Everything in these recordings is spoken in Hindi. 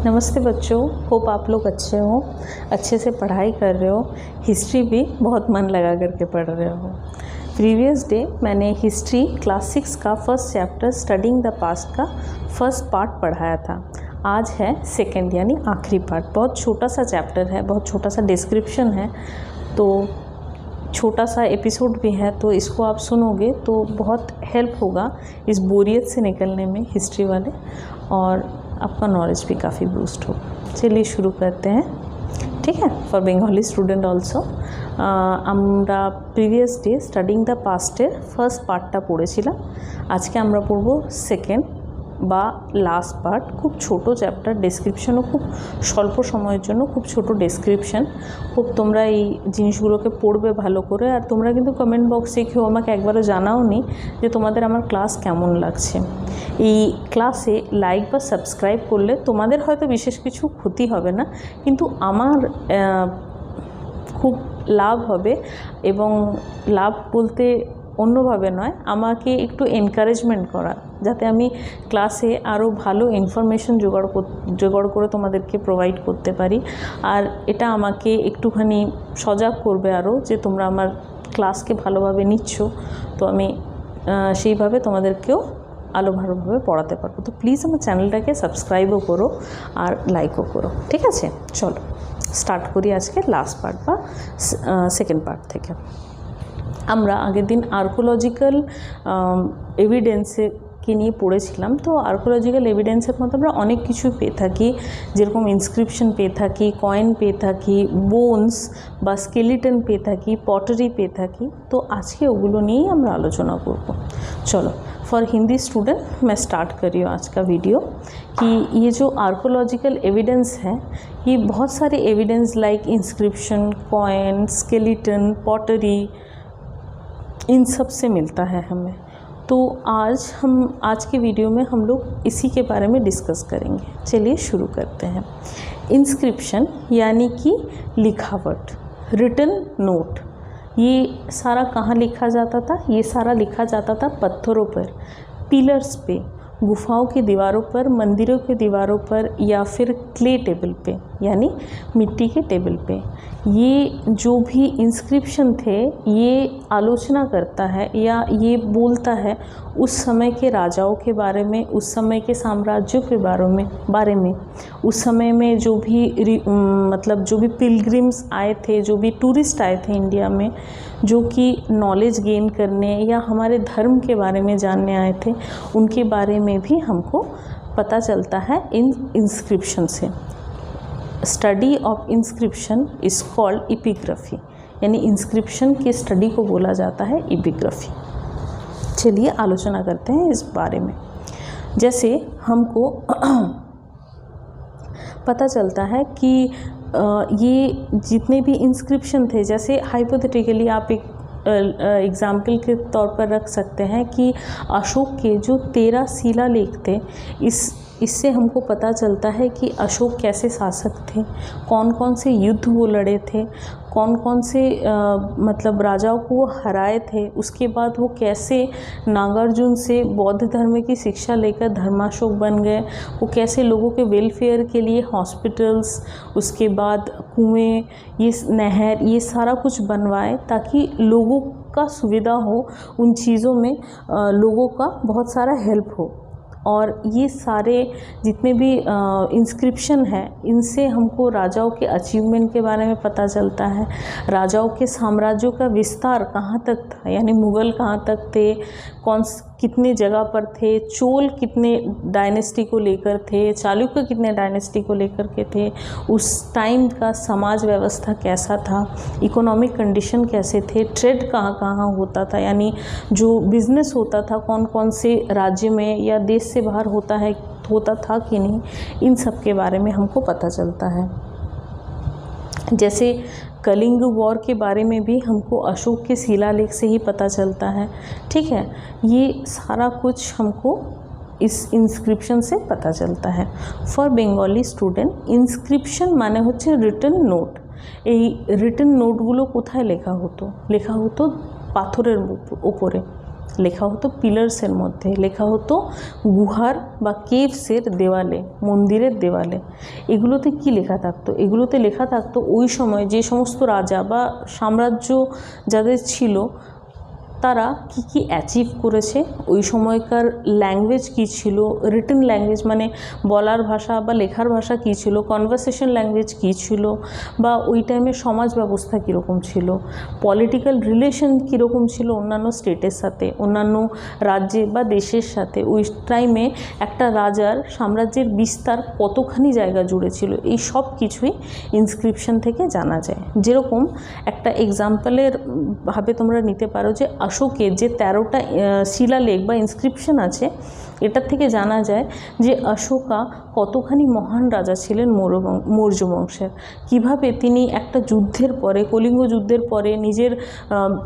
नमस्ते बच्चों, होप आप लोग अच्छे हो, अच्छे से पढ़ाई कर रहे हो। हिस्ट्री भी बहुत मन लगा करके पढ़ रहे हो। प्रीवियस डे मैंने हिस्ट्री क्लास 6 का first chapter studying the past का फर्स्ट पार्ट पढ़ाया था। आज है सेकंड यानी आखिरी पार्ट। बहुत छोटा सा चैप्टर है, बहुत छोटा सा डिस्क्रिप्शन है, तो छोटा सा एपिसोड भी है, तो इसको आप सुनोगे तो बहुत हेल्प होगा इस बोरियत से निकलने में हिस्ट्री वाले, और आपका नॉलेज भी काफ़ी बूस्ट होगा। चलिए शुरू करते हैं, ठीक है। फॉर बेंगली स्टूडेंट ऑल्सो আমরা প্রিভিয়াস ডে স্টাডিং দ্য পাস্টের ফার্স্ট পার্টটা পড়েছিলাম। আজকে আমরা পড়ব সেকেন্ড বা লাস্ট পার্ট। খুব ছোট চ্যাপ্টার, ডেসক্রিপশনও খুব স্বল্প সময়ের জন্য খুব ছোট ডেসক্রিপশন। খুব তোমরা এই জিনিসগুলোকে পড়বে ভালো করে। আর তোমরা কিন্তু কমেন্ট বক্সে কেউ আমাকে একবারও জানাওনি যে তোমাদের আমার ক্লাস কেমন লাগছে। এই ক্লাসে লাইক বা সাবস্ক্রাইব করলে তোমাদের হয়তো বিশেষ কিছু ক্ষতি হবে না, কিন্তু আমার খুব লাভ হবে। এবং লাভ বলতে অন্যভাবে নয়, আমাকে একটু এনকারেজমেন্ট করা, যাতে আমি ক্লাসে আরও ভালো ইনফরমেশন জোগাড় করে তোমাদেরকে প্রোভাইড করতে পারি। আর এটা আমাকে একটুখানি সজাগ করবে আরও, যে তোমরা আমার ক্লাসকে ভালোভাবে নিচ্ছ, তো আমি সেইভাবে তোমাদেরকেও আলো ভালোভাবে পড়াতে পারবো। তো প্লিজ আমার চ্যানেলটাকে সাবস্ক্রাইবও করো আর লাইকও করো, ঠিক আছে। চলো স্টার্ট করি আজকে লাস্ট পার্ট বা সেকেন্ড পার্ট থেকে। আমরা আগের দিন আর্কোলজিক্যাল এভিডেন্সকে নিয়ে পড়েছিলাম। তো আর্কোলজিক্যাল এভিডেন্সের মধ্যে আমরা অনেক কিছু পেয়ে থাকি, যেরকম ইনস্ক্রিপশন পেয়ে থাকি, কয়েন পেয়ে থাকি, বোনস বা স্কেলিটন পেয়ে থাকি, পটারি পেয়ে থাকি। তো আজকে ওগুলো নিয়েই আমরা আলোচনা করব। चलो फॉर हिंदी स्टूडेंट मैं स्टार्ट कर रही हूँ आज का वीडियो कि ये जो आर्कोलॉजिकल एविडेंस है, ये बहुत सारे evidence like inscription, coin, skeleton, pottery, इन सब से मिलता है हमें। तो आज के वीडियो में हम लोग इसी के बारे में डिस्कस करेंगे। चलिए शुरू करते हैं। इंस्क्रिप्शन यानी कि लिखावट, रिटन नोट, ये सारा कहाँ लिखा जाता था? ये सारा लिखा जाता था पत्थरों पर, पिलर्स पे, गुफाओं की दीवारों पर, मंदिरों की दीवारों पर, या फिर क्ले टेबल पे यानी मिट्टी के टेबल पे। ये जो भी इंस्क्रिप्शन थे, ये आलोचना करता है या ये बोलता है उस समय के राजाओं के बारे में, उस समय के साम्राज्यों के बारे में उस समय में जो भी मतलब जो भी पिलग्रिम्स आए थे, जो भी टूरिस्ट आए थे इंडिया में, जो कि नॉलेज गेन करने या हमारे धर्म के बारे में जानने आए थे, उनके बारे में भी हमको पता चलता है इन इंस्क्रिप्शन से। Study of inscription is called epigraphy, यानी इंस्क्रिप्शन की स्टडी को बोला जाता है एपिग्राफी। चलिए आलोचना करते हैं इस बारे में। जैसे हमको पता चलता है कि ये जितने भी इंस्क्रिप्शन थे, जैसे हाइपोथेटिकली आप एक एग्ज़ाम्पल के तौर पर रख सकते हैं कि अशोक के जो 13 शिलालेख थे, इससे हमको पता चलता है कि अशोक कैसे शासक थे, कौन कौन से युद्ध वो लड़े थे, कौन कौन से मतलब राजाओं को वो हराए थे, उसके बाद वो कैसे नागार्जुन से बौद्ध धर्म की शिक्षा लेकर धर्माशोक बन गए, वो कैसे लोगों के वेलफेयर के लिए हॉस्पिटल्स, उसके बाद कुएं, ये नहर, ये सारा कुछ बनवाए ताकि लोगों का सुविधा हो, उन चीज़ों में लोगों का बहुत सारा हेल्प हो। और ये सारे जितने भी इंस्क्रिप्शन हैं, इनसे हमको राजाओं के अचीवमेंट के बारे में पता चलता है, राजाओं के साम्राज्यों का विस्तार कहाँ तक था, यानी मुग़ल कहाँ तक थे, कितने जगह पर थे, चोल कितने डायनेस्टी को लेकर थे, चालुक्य कितने डायनेस्टी को लेकर के थे, उस टाइम का समाज व्यवस्था कैसा था, इकोनॉमिक कंडीशन कैसे थे, ट्रेड कहाँ कहाँ होता था, यानी जो बिज़नेस होता था कौन कौन से राज्य में या देश से बाहर होता था कि नहीं, इन सब के बारे में हमको पता चलता है। जैसे कलिंग वॉर के बारे में भी हमको अशोक के शिलालेख से ही पता चलता है, ठीक है। ये सारा कुछ हमको इस इंस्क्रिप्शन से पता चलता है। फॉर बेंगली स्टूडेंट इंस्क्रिप्शन माने होच्छे रिटन नोट। এই রিটন নোটগুলো কোথায় লেখা হতো? পাথরের উপরে, লেখা হতো পিলার্সের মধ্যে, লেখা হতো গুহার বা কেভসের দেওয়ালে, মন্দিরের দেওয়ালে। এগুলোতে কি লেখা থাকতো? এগুলোতে লেখা থাকতো ওই সময় যে সমস্ত রাজা বা সাম্রাজ্য যাদের ছিল তারা কি কি অ্যাচিভ করেছে, ওই সময়কার ল্যাঙ্গুয়েজ কী ছিল, রিটেন ল্যাঙ্গুয়েজ মানে বলার ভাষা বা লেখার ভাষা কী ছিল, কনভারসেশন ল্যাঙ্গুয়েজ কী ছিল, বা ওই টাইমে সমাজ ব্যবস্থা কীরকম ছিল, পলিটিক্যাল রিলেশন কীরকম ছিল অন্যান্য স্টেটের সাথে, অন্যান্য রাজ্যে বা দেশের সাথে। ওই টাইমে একটা রাজার সাম্রাজ্যের বিস্তার কতখানি জায়গা জুড়ে ছিল, এই সব কিছুই ইনস্ক্রিপশন থেকে জানা যায়। যেরকম একটা এক্সাম্পলের ভাবে তোমরা নিতে পারো যে অশোকের যে 13টা শিলালেখ বা ইনস্ক্রিপশন আছে, এটার থেকে জানা যায় যে অশোকা কতখানি মহান রাজা ছিলেন মৌর্য বংশের। কীভাবে তিনি একটা যুদ্ধের পরে, কলিঙ্গ যুদ্ধের পরে নিজের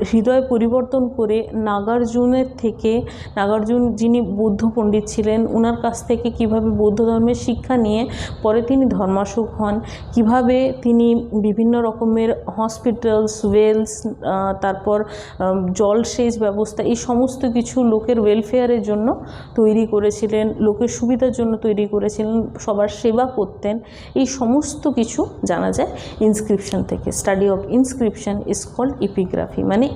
হৃদয় পরিবর্তন করে নাগার্জুনের থেকে, নাগার্জুন যিনি বৌদ্ধ পণ্ডিত ছিলেন ওনার কাছ থেকে কিভাবে বৌদ্ধ ধর্মের শিক্ষা নিয়ে পরে তিনি ধর্মাশোক হন, কিভাবে তিনি বিভিন্ন রকমের হসপিটালস, ওয়েলস, তারপর জলসেচ ব্যবস্থা, এই সমস্ত কিছু লোকের ওয়েলফেয়ারের জন্য তৈরি করেছিলেন, লোকের সুবিধার জন্য তৈরি করেছিলেন, সবার সেবা করতেন। এই সমস্ত কিছু জানা যায় ইনস্ক্রিপশন থেকে। Study of inscription is called epigraphy, মানে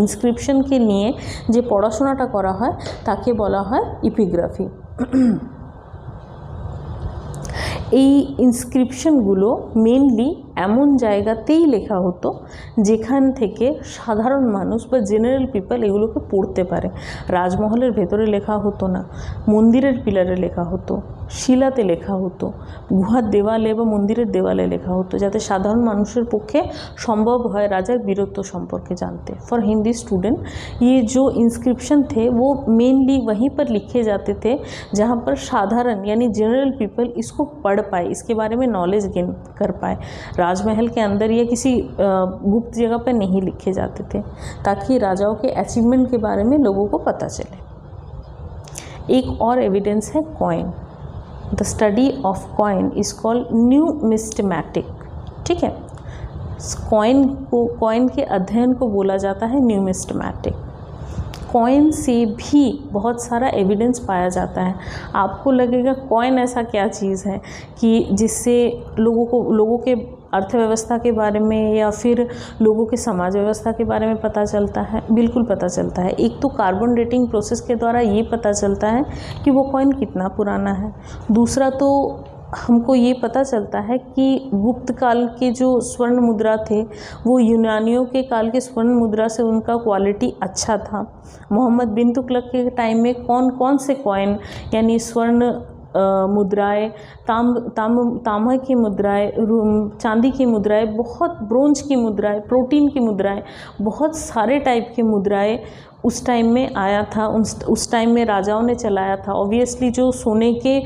ইনস্ক্রিপশনকে নিয়ে যে পড়াশোনাটা করা হয় তাকে বলা হয় এপিগ্রাফি। এই ইনস্ক্রিপশনগুলো মেনলি এমন জায়গাতেই লেখা হতো যেখান থেকে সাধারণ মানুষ বা জেনারেল পিপল এগুলোকে পড়তে পারে। রাজমহলের ভেতরে লেখা হতো না, মন্দিরের পিলারে লেখা হতো, শিলাতে লেখা হতো, গুহার দেওয়ালে বা মন্দিরের দেওয়ালে লেখা হতো, যাতে সাধারণ মানুষের পক্ষে সম্ভব হয় রাজার বীরত্ব সম্पर्के जानते। फॉर हिंदी स्टूडेंट ये जो इंस्क्रिप्शन थे वो मेनली वहीं पर लिखे जाते थे जहाँ पर साधारण यानी जनरल पीपल इसको पढ़ पाए, इसके बारे में नॉलेज गेन कर पाए। राजमहल के अंदर या किसी गुप्त जगह पर नहीं लिखे जाते थे, ताकि राजाओं के अचीवमेंट के बारे में लोगों को पता चले। एक और एविडेंस है coin. The study of coin is called numismatic. ठीक है, कॉइन के अध्ययन को बोला जाता है न्यूमिस्मेटिक। कॉइन से भी बहुत सारा एविडेंस पाया जाता है। आपको लगेगा कॉइन ऐसा क्या चीज़ है कि जिससे लोगों के अर्थव्यवस्था के बारे में या फिर लोगों के समाज व्यवस्था के बारे में पता चलता है? बिल्कुल पता चलता है। एक तो कार्बन डेटिंग प्रोसेस के द्वारा ये पता चलता है कि वो कॉइन कितना पुराना है। दूसरा तो हमको ये पता चलता है कि गुप्त काल के जो स्वर्ण मुद्रा थे वो यूनानियों के काल के स्वर्ण मुद्रा से उनका क्वालिटी अच्छा था। मोहम्मद बिन तुगलक के टाइम में कौन कौन से कॉइन यानी स्वर्ण मुद्राएं, तांबा की मुद्राएं, चांदी की मुद्राएं, बहुत ब्रोंज की मुद्राएं, प्रोटीन की मुद्राएं, बहुत सारे टाइप की मुद्राएं उस टाइम में आया था। उस टाइम में राजाओं ने चलाया था। ऑब्वियसली जो सोने के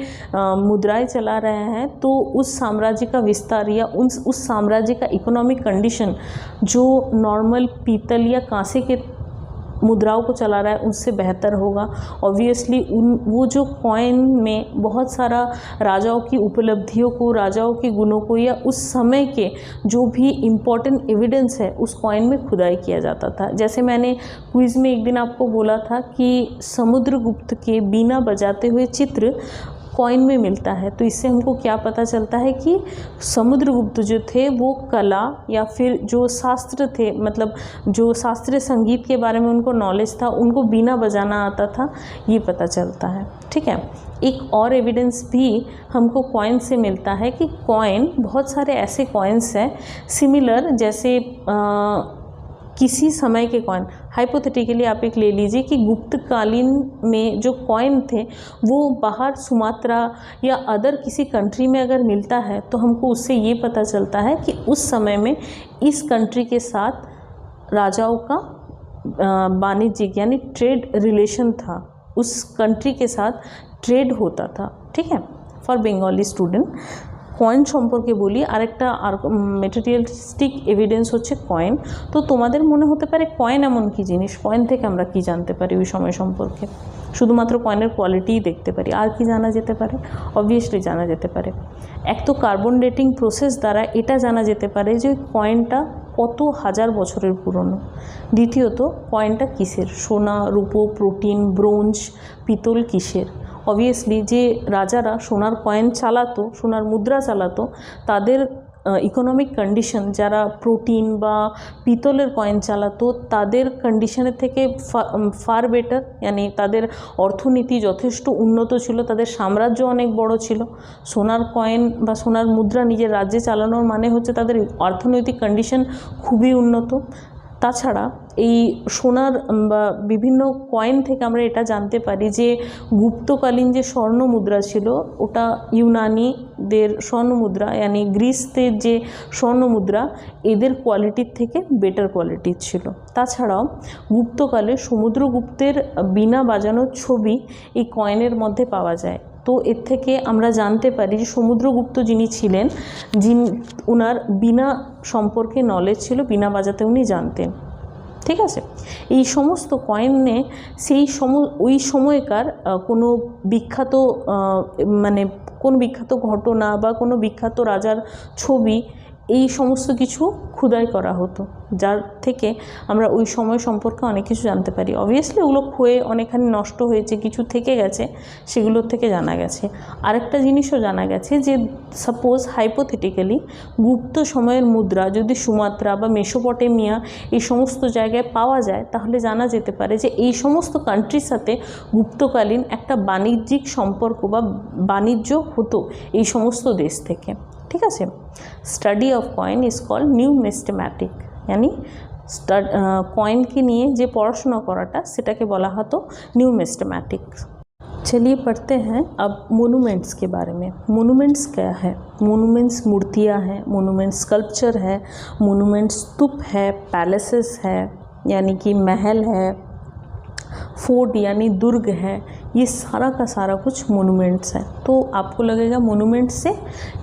मुद्राएं चला रहे हैं तो उस साम्राज्य का विस्तार या उस साम्राज्य का इकोनॉमिक कंडीशन जो नॉर्मल पीतल या कांसे के मुद्राओं को चला रहा है उससे बेहतर होगा। ऑब्वियसली वो जो कॉइन में बहुत सारा राजाओं की उपलब्धियों को, राजाओं के गुणों को या उस समय के जो भी इम्पोर्टेंट एविडेंस है उस कॉइन में खुदाई किया जाता था। जैसे मैंने क्विज़ में एक दिन आपको बोला था कि समुद्रगुप्त के बीना बजाते हुए चित्र कॉइन में मिलता है, तो इससे हमको क्या पता चलता है कि समुद्रगुप्त जो थे वो कला या फिर जो शास्त्र थे, मतलब जो शास्त्रीय संगीत के बारे में उनको नॉलेज था, उनको बीना बजाना आता था, ये पता चलता है। ठीक है, एक और एविडेंस भी हमको कॉइन से मिलता है कि कॉइन, बहुत सारे ऐसे कॉइन्स हैं सिमिलर, जैसे किसी समय के कॉइन, हाइपोथेटिकली आप एक ले लीजिए कि गुप्तकालीन में जो कॉइन थे वो बाहर सुमात्रा या अदर किसी कंट्री में अगर मिलता है तो हमको उससे ये पता चलता है कि उस समय में इस कंट्री के साथ राजाओं का वाणिज्यिक यानी ट्रेड रिलेशन था, उस कंट्री के साथ ट्रेड होता था। ठीक है, फॉर बंगाली स्टूडेंट কয়েন সম্পর্কে বলি, আরেকটা মেটেরিয়ালিস্টিক এভিডেন্স হচ্ছে কয়েন। তো তোমাদের মনে হতে পারে কয়েন এমন কি জিনিস, কয়েন থেকে আমরা কি জানতে পারি ওই সময় সম্পর্কে? শুধুমাত্র কয়েনের কোয়ালিটিই দেখতে পারি, আর কি জানা যেতে পারে? অবভিয়াসলি জানা যেতে পারে, এক তো কার্বন ডেটিং প্রসেস দ্বারা এটা জানা যেতে পারে যে কয়েনটা কত হাজার বছরের পুরনো। দ্বিতীয়ত কয়েনটা কিসের, সোনা, রূপো, প্রোটিন, ব্রোঞ্জ, পিতল, কিসের? অবভিয়াসলি যে রাজারা সোনার কয়েন চালাতো, সোনার মুদ্রা চালাতো, তাদের ইকোনমিক কন্ডিশন, যারা প্রোটিন বা পিতলের কয়েন চালাতো তাদের কন্ডিশনের থেকে ফার বেটার, মানে তাদের অর্থনীতি যথেষ্ট উন্নত ছিল, তাদের সাম্রাজ্য অনেক বড় ছিল। সোনার কয়েন বা সোনার মুদ্রা নিজের রাজ্যে চালানোর মানে হচ্ছে তাদের অর্থনৈতিক কন্ডিশন খুবই উন্নত। তাছাড়া এই সোনার বা বিভিন্ন কয়েন থেকে আমরা এটা জানতে পারি যে গুপ্তকালীন যে স্বর্ণ মুদ্রা ছিল ওটা ইউনানিদের স্বর্ণ মুদ্রা, মানে গ্রিসদের যে স্বর্ণ মুদ্রা, এদের কোয়ালিটির থেকে বেটার কোয়ালিটির ছিল। তাছাড়াও গুপ্তকালে সমুদ্রগুপ্তের বীণা বাজানোর ছবি এই কয়েনের মধ্যে পাওয়া যায়। তো এর থেকে আমরা জানতে পারি যে সমুদ্রগুপ্ত যিনি ছিলেন, ওনার বীণা সম্পর্কে নলেজ ছিল, বীণা বাজাতে উনি জানতেন। ঠিক আছে, এই সমস্ত কয়েনে ওই সময়কার কোনো বিখ্যাত মানে কোনো বিখ্যাত ঘটনা বা কোনো বিখ্যাত রাজার ছবি, এই সমস্ত কিছু খোদাই করা হতো, যার থেকে আমরা ওই সময় সম্পর্কে অনেক কিছু জানতে পারি। অবভিয়াসলি ওগুলো ক্ষয়ে অনেকখানি নষ্ট হয়েছে, কিছু থেকে গেছে, সেগুলোর থেকে জানা গেছে। আরেকটা জিনিসও জানা গেছে যে সাপোজ হাইপোথেটিক্যালি গুপ্ত সময়ের মুদ্রা যদি সুমাত্রা বা মেসোপটেমিয়া এই সমস্ত জায়গায় পাওয়া যায়, তাহলে জানা যেতে পারে যে এই সমস্ত কান্ট্রির সাথে গুপ্তকালীন একটা বাণিজ্যিক সম্পর্ক বা বাণিজ্য হতো এই সমস্ত দেশ থেকে। ঠিক আছে, study of coin is called numismatic, यानी কয়েন के নিয়ে যে পড়াশোনা করাটা সেটাকে বলা হতো নিউমিস্টেম্যাটিক। चलिए पढ़ते हैं अब मोनूमेंट्स के बारे में। मोनूमेंट्स क्या है? मोनूमेंट्स मूर्तियाँ हैं, मोनूमेंट्स स्कल्पचर है, मोनूमेंट्स स्तूप है, पैलेसेस है यानी कि महल है, फोर्ट यानी दुर्ग है, ये सारा का सारा कुछ मोनूमेंट्स है। तो आपको लगेगा मोनूमेंट्स से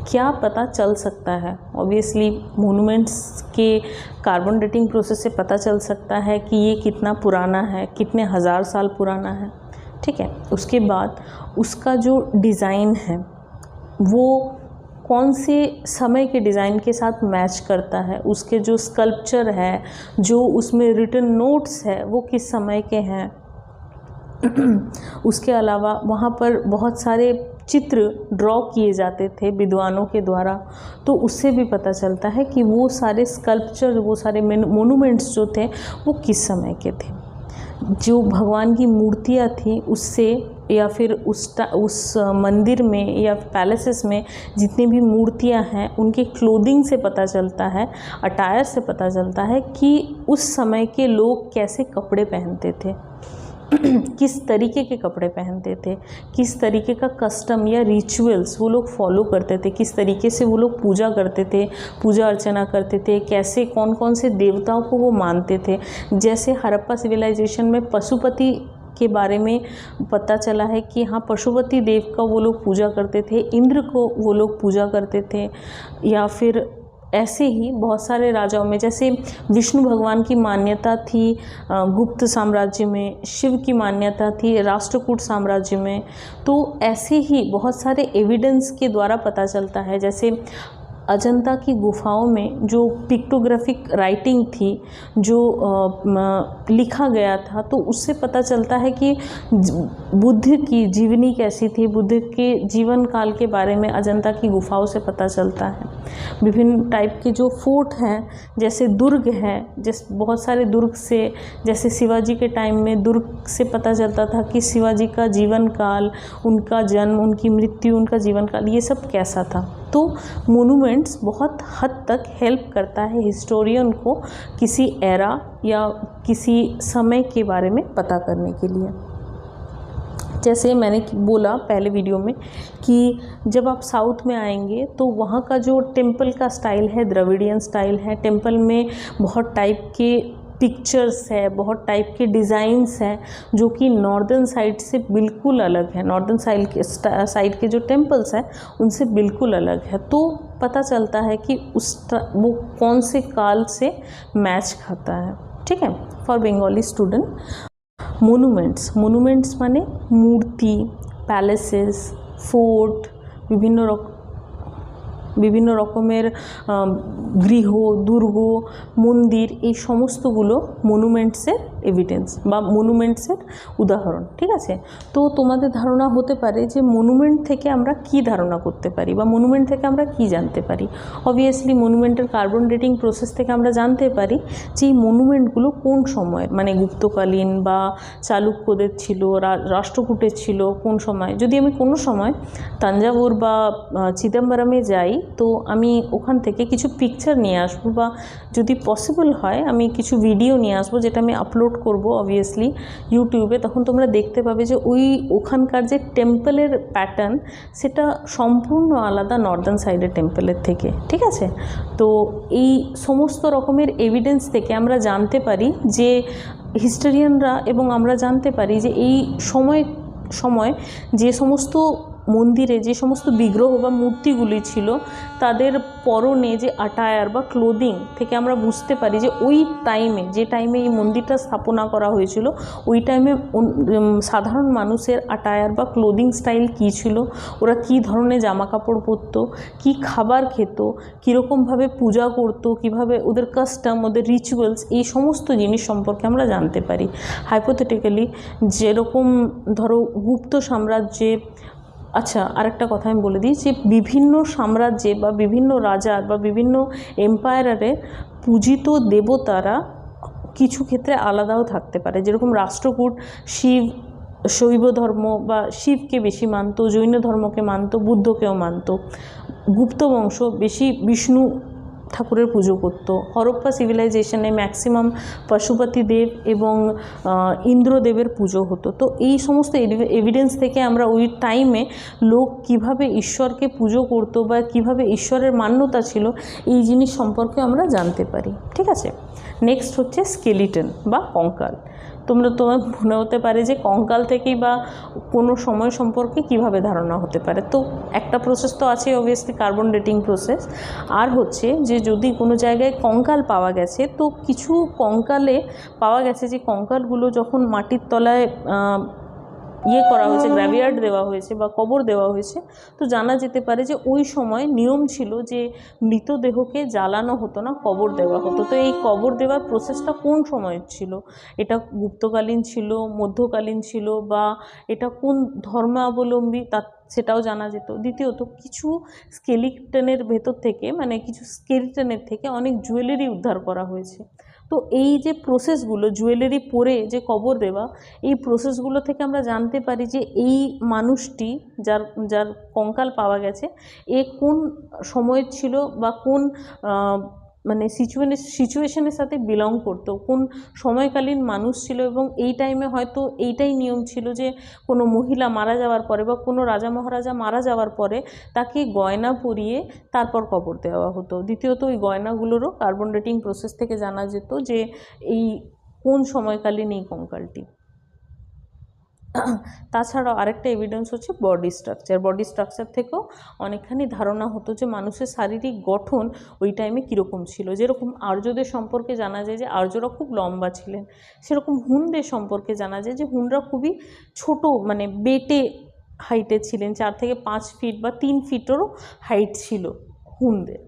क्या पता चल सकता है? ऑब्वियसली मोनूमेंट्स के कार्बन डेटिंग प्रोसेस से पता चल सकता है कि ये कितना पुराना है, कितने हज़ार साल पुराना है। ठीक है, उसके बाद उसका जो डिज़ाइन है वो कौन से समय के डिज़ाइन के साथ मैच करता है, उसके जो स्कल्पचर है, जो उसमें रिटन नोट्स है, वो किस समय के हैं। उसके अलावा वहाँ पर बहुत सारे चित्र ड्रॉ किए जाते थे विद्वानों के द्वारा, तो उससे भी पता चलता है कि वो सारे स्कल्पचर, वो सारे मोनूमेंट्स जो थे वो किस समय के थे। जो भगवान की मूर्तियाँ थी उससे, या फिर उस मंदिर में या पैलेसेस में जितनी भी मूर्तियाँ हैं उनके क्लोथिंग से पता चलता है, अटायर से पता चलता है कि उस समय के लोग कैसे कपड़े पहनते थे, किस तरीके के कपड़े पहनते थे, किस तरीके का कस्टम या रिचुअल्स वो लोग फॉलो करते थे, किस तरीके से वो लोग पूजा करते थे, पूजा अर्चना करते थे, कैसे कौन कौन से देवताओं को वो मानते थे। जैसे हड़प्पा सिविलाइजेशन में पशुपति के बारे में पता चला है कि हाँ पशुपति देव का वो लोग पूजा करते थे, इंद्र को वो लोग पूजा करते थे, या फिर ऐसे ही बहुत सारे राजाओं में, जैसे विष्णु भगवान की मान्यता थी गुप्त साम्राज्य में, शिव की मान्यता थी राष्ट्रकूट साम्राज्य में। तो ऐसे ही बहुत सारे एविडेंस के द्वारा पता चलता है। जैसे अजंता की गुफाओं में जो पिक्टोग्राफिक राइटिंग थी, जो लिखा गया था, तो उससे पता चलता है कि बुद्ध की जीवनी कैसी थी, बुद्ध के जीवन काल के बारे में अजंता की गुफाओं से पता चलता है। विभिन्न टाइप के जो फोर्ट हैं, जैसे दुर्ग है, जैसे बहुत सारे दुर्ग से, जैसे शिवाजी के टाइम में दुर्ग से पता चलता था कि शिवाजी का जीवन काल, उनका जन्म, उनकी मृत्यु, उनका जीवन काल, ये सब कैसा था। तो मोनूमेंट्स बहुत हद तक हेल्प करता है हिस्टोरियन को किसी एरा या किसी समय के बारे में पता करने के लिए। जैसे मैंने बोला पहले वीडियो में कि जब आप साउथ में आएंगे तो वहाँ का जो टेम्पल का स्टाइल है द्रविडियन स्टाइल है। टेम्पल में बहुत टाइप के पिक्चर्स है, बहुत टाइप के डिज़ाइंस हैं जो कि नॉर्दर्न साइड से बिल्कुल अलग है। नॉर्दर्न साइड के जो टेम्पल्स हैं उनसे बिल्कुल अलग है। तो पता चलता है कि वो कौन से काल से मैच खाता है। ठीक है, फॉर बंगाली स्टूडेंट मोनूमेंट्स माने मूर्ति, पैलेसेस, फोर्ट, বিভিন্ন রকমের গৃহ, দুর্গ, মন্দির, এই সমস্তগুলো মনুমেন্টসের এভিডেন্স বা মনুমেন্টসের উদাহরণ। ঠিক আছে, তো তোমাদের ধারণা হতে পারে যে মনুমেন্ট থেকে আমরা কি ধারণা করতে পারি বা মনুমেন্ট থেকে আমরা কি জানতে পারি। অবভিয়াসলি মনুমেন্টের কার্বন ডেটিং প্রসেস থেকে আমরা জানতে পারি যে এই মনুমেন্টগুলো কোন সময়ের, মানে গুপ্তকালীন বা চালুক্যদের ছিল, রাষ্ট্রকূটের ছিল, কোন সময়। যদি আমি কোনো সময় তাঞ্জাভুর বা চিদম্বরমে যাই তো আমি ওখান থেকে কিছু পিকচার নিয়ে আসবো, বা যদি পসিবল হয় আমি কিছু ভিডিও নিয়ে আসবো যেটা আমি আপলোড করব অবভিয়াসলি ইউটিউবে। তখন তোমরা দেখতে পাবে যে ওখানকার যে টেম্পলের প্যাটার্ন সেটা সম্পূর্ণ আলাদা নর্দার্ন সাইডের টেম্পলের থেকে। ঠিক আছে, তো এই সমস্ত রকমের এভিডেন্স থেকে আমরা জানতে পারি যে হিস্টোরিয়ানরা, এবং আমরা জানতে পারি যে এই সময় যে সমস্ত মন্দিরে যে সমস্ত বিগ্রহ বা মূর্তিগুলি ছিল তাদের পরনে যে আটায়ার বা ক্লোদিং থেকে আমরা বুঝতে পারি যে ওই টাইমে, যে টাইমে এই মন্দিরটা স্থাপনা করা হয়েছিল ওই টাইমে সাধারণ মানুষের আটায়ার বা ক্লোদিং স্টাইল কী ছিল, ওরা কী ধরনের জামা কাপড় পরতো, কী খাবার খেত, কীরকমভাবে পূজা করতো, কীভাবে ওদের কাস্টম, ওদের রিচুয়ালস, এই সমস্ত জিনিস সম্পর্কে আমরা জানতে পারি। হাইপোথেটিক্যালি যেরকম ধরো গুপ্ত সাম্রাজ্যে, আচ্ছা আরেকটা কথা আমি বলে দিই যে বিভিন্ন সাম্রাজ্যে বা বিভিন্ন রাজার বা বিভিন্ন এম্পায়ারের পূজিত দেবতারা কিছু ক্ষেত্রে আলাদাও থাকতে পারে। যেরকম রাষ্ট্রকূট শৈব ধর্ম বা শিবকে বেশি মানত, জৈন ধর্মকে মানত, বুদ্ধকেও মানত। গুপ্ত বংশ বেশি বিষ্ণু ঠাকুরের পুজো করতো। হরপ্পা সিভিলাইজেশনে ম্যাক্সিমাম পশুপতি দেব এবং ইন্দ্রদেবের পুজো হতো। তো এই সমস্ত এভিডেন্স থেকে আমরা ওই টাইমে লোক কিভাবে ঈশ্বরকে পুজো করতো বা কিভাবে ঈশ্বরের মান্যতা ছিল এই জিনিস সম্পর্কে আমরা জানতে পারি। ঠিক আছে, নেক্সট হচ্ছে স্কেলিটন বা কঙ্কাল। তোমার মনে হতে পারে যে কঙ্কাল থেকেই বা কোনো সময় সম্পর্কে কিভাবে ধারণা হতে পারে। তো একটা প্রসেস তো আছে অবভিয়াসলি কার্বন ডেটিং প্রসেস, আর হচ্ছে যে যদি কোনো জায়গায় কঙ্কাল পাওয়া গেছে তো কিছু কঙ্কালে পাওয়া গেছে যে কঙ্কালগুলো যখন মাটির তলায় করা হয়েছে, গ্র্যাভিয়ার্ড দেওয়া হয়েছে বা কবর দেওয়া হয়েছে, তো জানা যেতে পারে যে ওই সময় নিয়ম ছিল যে মৃতদেহকে জ্বালানো হতো না, কবর দেওয়া হতো। তো এই কবর দেওয়ার প্রসেসটা কোন সময়ের ছিল, এটা গুপ্তকালীন ছিল, মধ্যকালীন ছিল, বা এটা কোন ধর্মাবলম্বী সেটাও জানা যেত। দ্বিতীয়ত কিছু স্কেলিটনের ভেতর থেকে, মানে কিছু স্কেলিটনের থেকে অনেক জুয়েলারি উদ্ধার করা হয়েছে। তো এই যে প্রসেসগুলো, জুয়েলারি পরে যে কবর দেওয়া, এই প্রসেসগুলো থেকে আমরা জানতে পারি যে এই মানুষটি যার কঙ্কাল পাওয়া গেছে এ কোন সময়ের ছিল বা কোন মানে সিচুয়েশনের সাথে বিলং করতো, কোন সময়কালীন মানুষ ছিল। এবং এই টাইমে হয়তো এইটাই নিয়ম ছিল যে কোনো মহিলা মারা যাওয়ার পরে বা কোনো রাজা মহারাজা মারা যাওয়ার পরে তাকে গয়না পরিয়ে তারপর কবর দেওয়া হতো। দ্বিতীয়ত ওই গয়নাগুলোরও কার্বন ডেটিং প্রসেস থেকে জানা যেত যে এই কোন সময়কালীন এই কঙ্কালটি। তাছাড়াও আরেকটা এভিডেন্স হচ্ছে বডি স্ট্রাকচার থেকেও অনেকখানি ধারণা হতো যে মানুষের শারীরিক গঠন ওই টাইমে কীরকম ছিল। যেরকম আর্যদের সম্পর্কে জানা যায় যে আর্যরা খুব লম্বা ছিলেন, সেরকম হুনদের সম্পর্কে জানা যায় যে হুনরা খুবই ছোট, মানে বেটে হাইটে ছিলেন, 4 থেকে 5 ফিট বা 3 ফিটেরও হাইট ছিল হুনদের।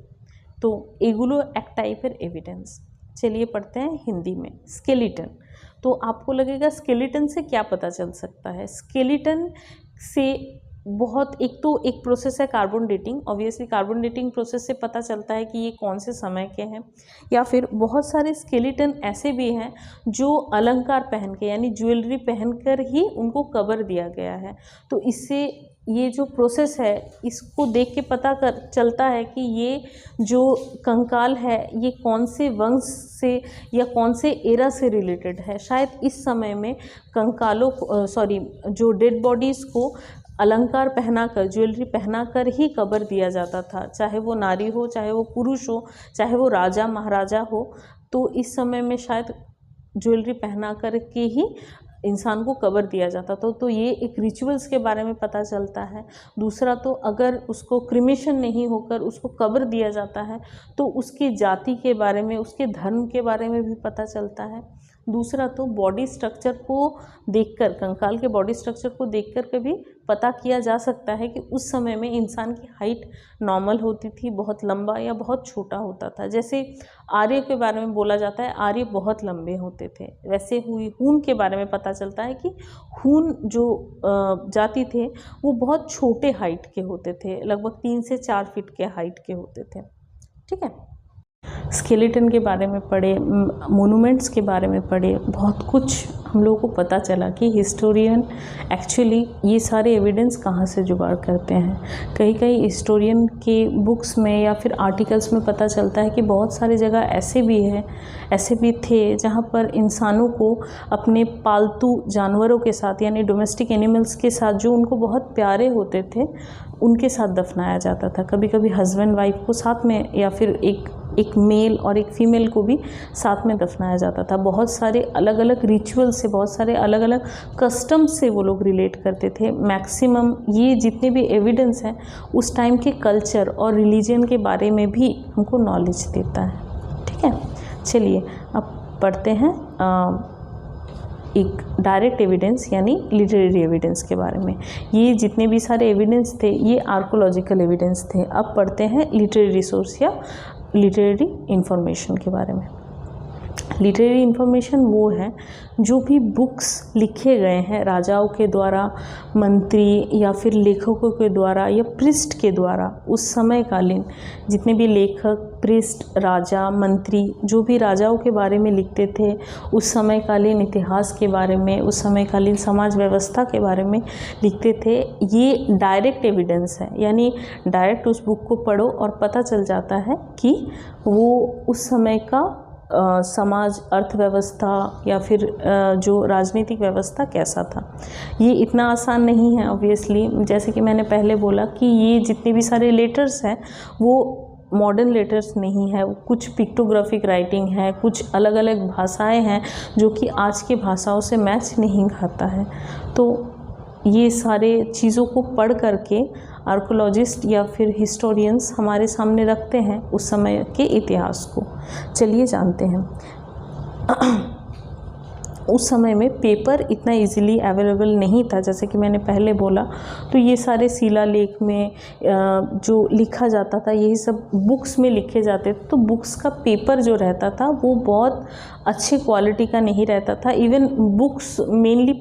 तो एगुलो एक टाइपर एविडेंस। चलिए पढ़ते हैं हिंदी में। स्केलेटन, तो आपको लगेगा स्केलेटन से क्या पता चल सकता है। स्केलेटन से बहुत, एक प्रोसेस है carbon dating. Obviously carbon dating process से पता चलता है कि ये कौन से समय के हैं, या फिर बहुत सारे स्केलेटन ऐसे भी हैं जो अलंकार पहन के, यानी ज्वेलरी पहनकर ही उनको कवर दिया गया है। तो इससे ये जो प्रोसेस है इसको देख के पता चलता है कि ये जो कंकाल है ये कौन से वंश से या कौन से एरा से रिलेटेड है। शायद इस समय में कंकालों जो डेड बॉडीज़ को अलंकार पहनाकर, ज्वेलरी पहनाकर ही कब्र दिया जाता था, चाहे वो नारी हो, चाहे वो पुरुष हो, चाहे वो राजा महाराजा हो। तो इस समय में शायद ज्वेलरी पहना करके ही इंसान को कब्र दिया जाता था। तो ये एक रिचुअल्स के बारे में पता चलता है। दूसरा तो अगर उसको क्रिमेशन नहीं होकर उसको कब्र दिया जाता है तो उसकी जाति के बारे में, उसके धर्म के बारे में भी पता चलता है। दूसरा तो बॉडी स्ट्रक्चर को देखकर, कंकाल के बॉडी स्ट्रक्चर को देखकर कभी पता किया जा सकता है कि उस समय में इंसान की हाइट नॉर्मल होती थी, बहुत लंबा या बहुत छोटा होता था। जैसे आर्य के बारे में बोला जाता है आर्य बहुत लंबे होते थे, वैसे हून के बारे में पता चलता है कि हून जो जाति थे वो बहुत छोटे हाइट के होते थे, लगभग 3 से 4 फीट के हाइट के होते थे। ठीक है, स्केलेटन के बारे में पढ़े, मोनूमेंट्स के बारे में पढ़े, बहुत कुछ हम लोगों को पता चला कि हिस्टोरियन एक्चुअली ये सारे एविडेंस कहाँ से जुगाड़ करते हैं। कई हिस्टोरियन के बुक्स में या फिर आर्टिकल्स में पता चलता है कि बहुत सारी जगह ऐसे भी थे जहाँ पर इंसानों को अपने पालतू जानवरों के साथ, यानी डोमेस्टिक एनिमल्स के साथ, जो उनको बहुत प्यारे होते थे, उनके साथ दफनाया जाता था। कभी कभी हस्बैंड वाइफ को साथ में, या फिर एक मेल और एक फीमेल को भी साथ में दफनाया जाता था। बहुत सारे अलग अलग रिचुअल से, बहुत सारे अलग अलग कस्टम से वो लोग रिलेट करते थे। मैक्सिमम ये जितने भी एविडेंस हैं उस टाइम के कल्चर और रिलीजन के बारे में भी हमको नॉलेज देता है। ठीक है, चलिए अब पढ़ते हैं एक डायरेक्ट एविडेंस यानी लिटरेरी एविडेंस के बारे में। ये जितने भी सारे एविडेंस थे ये आर्कोलॉजिकल एविडेंस थे। अब पढ़ते हैं लिटरेरी सोर्स या लिटरेरी इन्फॉर्मेशन के बारे में। लिटरेरी इन्फॉर्मेशन वो है जो भी बुक्स लिखे गए हैं राजाओं के द्वारा, मंत्री या फिर लेखकों के द्वारा या प्रिस्ट के द्वारा, उस समयकालीन जितने भी लेखक, प्रिस्ट, राजा, मंत्री जो भी राजाओं के बारे में लिखते थे, उस समयकालीन इतिहास के बारे में, उस समयकालीन समाज व्यवस्था के बारे में लिखते थे, ये डायरेक्ट एविडेंस है। यानी डायरेक्ट उस बुक को पढ़ो और पता चल जाता है कि वो उस समय का समाज, अर्थव्यवस्था या फिर जो राजनीतिक व्यवस्था कैसा था। ये इतना आसान नहीं है ऑब्वियसली। जैसे कि मैंने पहले बोला कि ये जितने भी सारे लेटर्स हैं वो मॉडर्न लेटर्स नहीं है, कुछ पिक्टोग्राफिक राइटिंग है, कुछ अलग अलग भाषाएं हैं जो कि आज के भाषाओं से मैच नहीं खाता है। तो ये सारे चीज़ों को पढ़ करके आर्कोलॉजिस्ट या फिर हिस्टोरियंस हमारे सामने रखते हैं उस समय के इतिहास को। चलिए जानते हैं। उस समय में पेपर इतना इजीली अवेलेबल नहीं था, जैसे कि मैंने पहले बोला। तो ये सारे शिलालेख में जो लिखा जाता था यही सब बुक्स में लिखे जाते थे। तो बुक्स का पेपर जो रहता था वो बहुत अच्छे क्वालिटी का नहीं रहता था। Even books mainly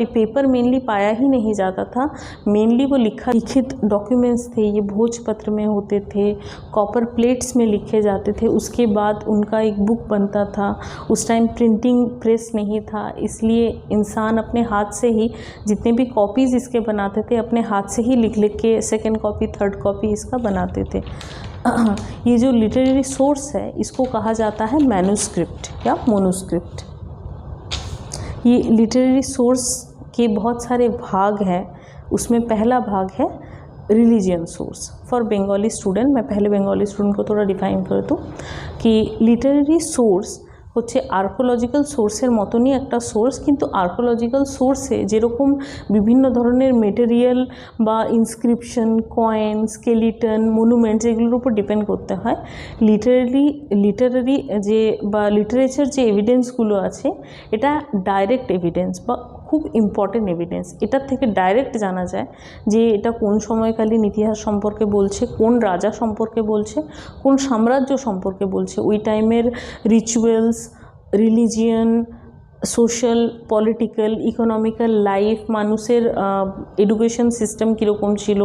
paper mainly पाया ही नहीं जाता था। मेनली वो लिखित डॉक्यूमेंट्स थे, ये भोजपत्र में होते थे, कॉपर प्लेट्स में लिखे जाते थे। उसके बाद उनका एक बुक बनता था। उस टाइम प्रिंटिंग प्रेस नहीं था, इसलिए इंसान अपने हाथ से ही जितने भी कॉपीज़ इसके बनाते थे अपने हाथ से ही लिख के सेकेंड कॉपी, थर्ड कॉपी इसका बनाते थे। ये जो लिटरेरी सोर्स है इसको कहा जाता है मैन्युस्क्रिप्ट या मोनोस्क्रिप्ट। ये लिटरेरी सोर्स के बहुत सारे भाग हैं। उसमें पहला भाग है religion source. For Bengali student, मैं पहले बंगाली स्टूडेंट को थोड़ा डिफाइन कर दूँ कि लिटरेरी सोर्स হচ্ছে আর্কোলজিক্যাল সোর্সের মতনই একটা সোর্স, কিন্তু আর্কোলজিক্যাল সোর্সে যেরকম বিভিন্ন ধরনের মেটেরিয়াল বা ইনস্ক্রিপশন, কয়েন, স্কেলিটন, মনুমেন্টস এগুলোর উপর ডিপেন্ড করতে হয়। লিটারারি যে বা লিটারেচার যে এভিডেন্সগুলো আছে এটা ডাইরেক্ট এভিডেন্স বা খুব ইম্পর্টেন্ট এভিডেন্স। এটার থেকে ডাইরেক্ট জানা যায় যে এটা কোন সময়কালীন ইতিহাস সম্পর্কে বলছে, কোন রাজা সম্পর্কে বলছে, কোন সাম্রাজ্য সম্পর্কে বলছে, ওই টাইমের rituals, religion, social, political, economical life, মানুষের এডুকেশন সিস্টেম কীরকম ছিল,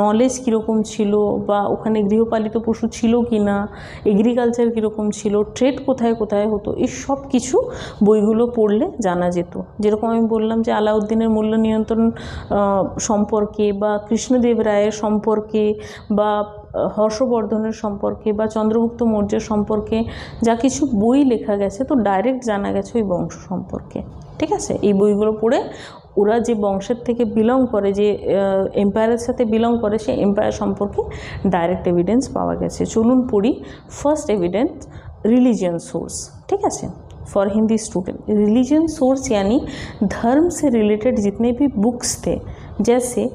নলেজ কীরকম ছিল, বা ওখানে গৃহপালিত পশু ছিল কি না, এগ্রিকালচার কীরকম ছিল, ট্রেড কোথায় কোথায় হতো, এই সব কিছু বইগুলো পড়লে জানা যেত। যেরকম আমি বললাম যে আলাউদ্দিনের মূল্য নিয়ন্ত্রণ সম্পর্কে বা কৃষ্ণদেব রায়ের সম্পর্কে বা হর্ষবর্ধনের সম্পর্কে বা চন্দ্রগুপ্ত মৌর্যের সম্পর্কে যা কিছু বই লেখা গেছে, তো ডাইরেক্ট জানা গেছে ওই বংশ সম্পর্কে। ঠিক আছে, এই বইগুলো পড়ে ওরা যে বংশের থেকে বিলং করে, যে এম্পায়ারের সাথে বিলং করে, সেই এম্পায়ার সম্পর্কে ডাইরেক্ট এভিডেন্স পাওয়া গেছে। চলুন পড়ি। ফার্স্ট এভিডেন্স रिलीजियन सोर्स, ठीक है। For Hindi student religion source यानी धर्म से रिलेटेड जितने भी बुक्स थे, जैसे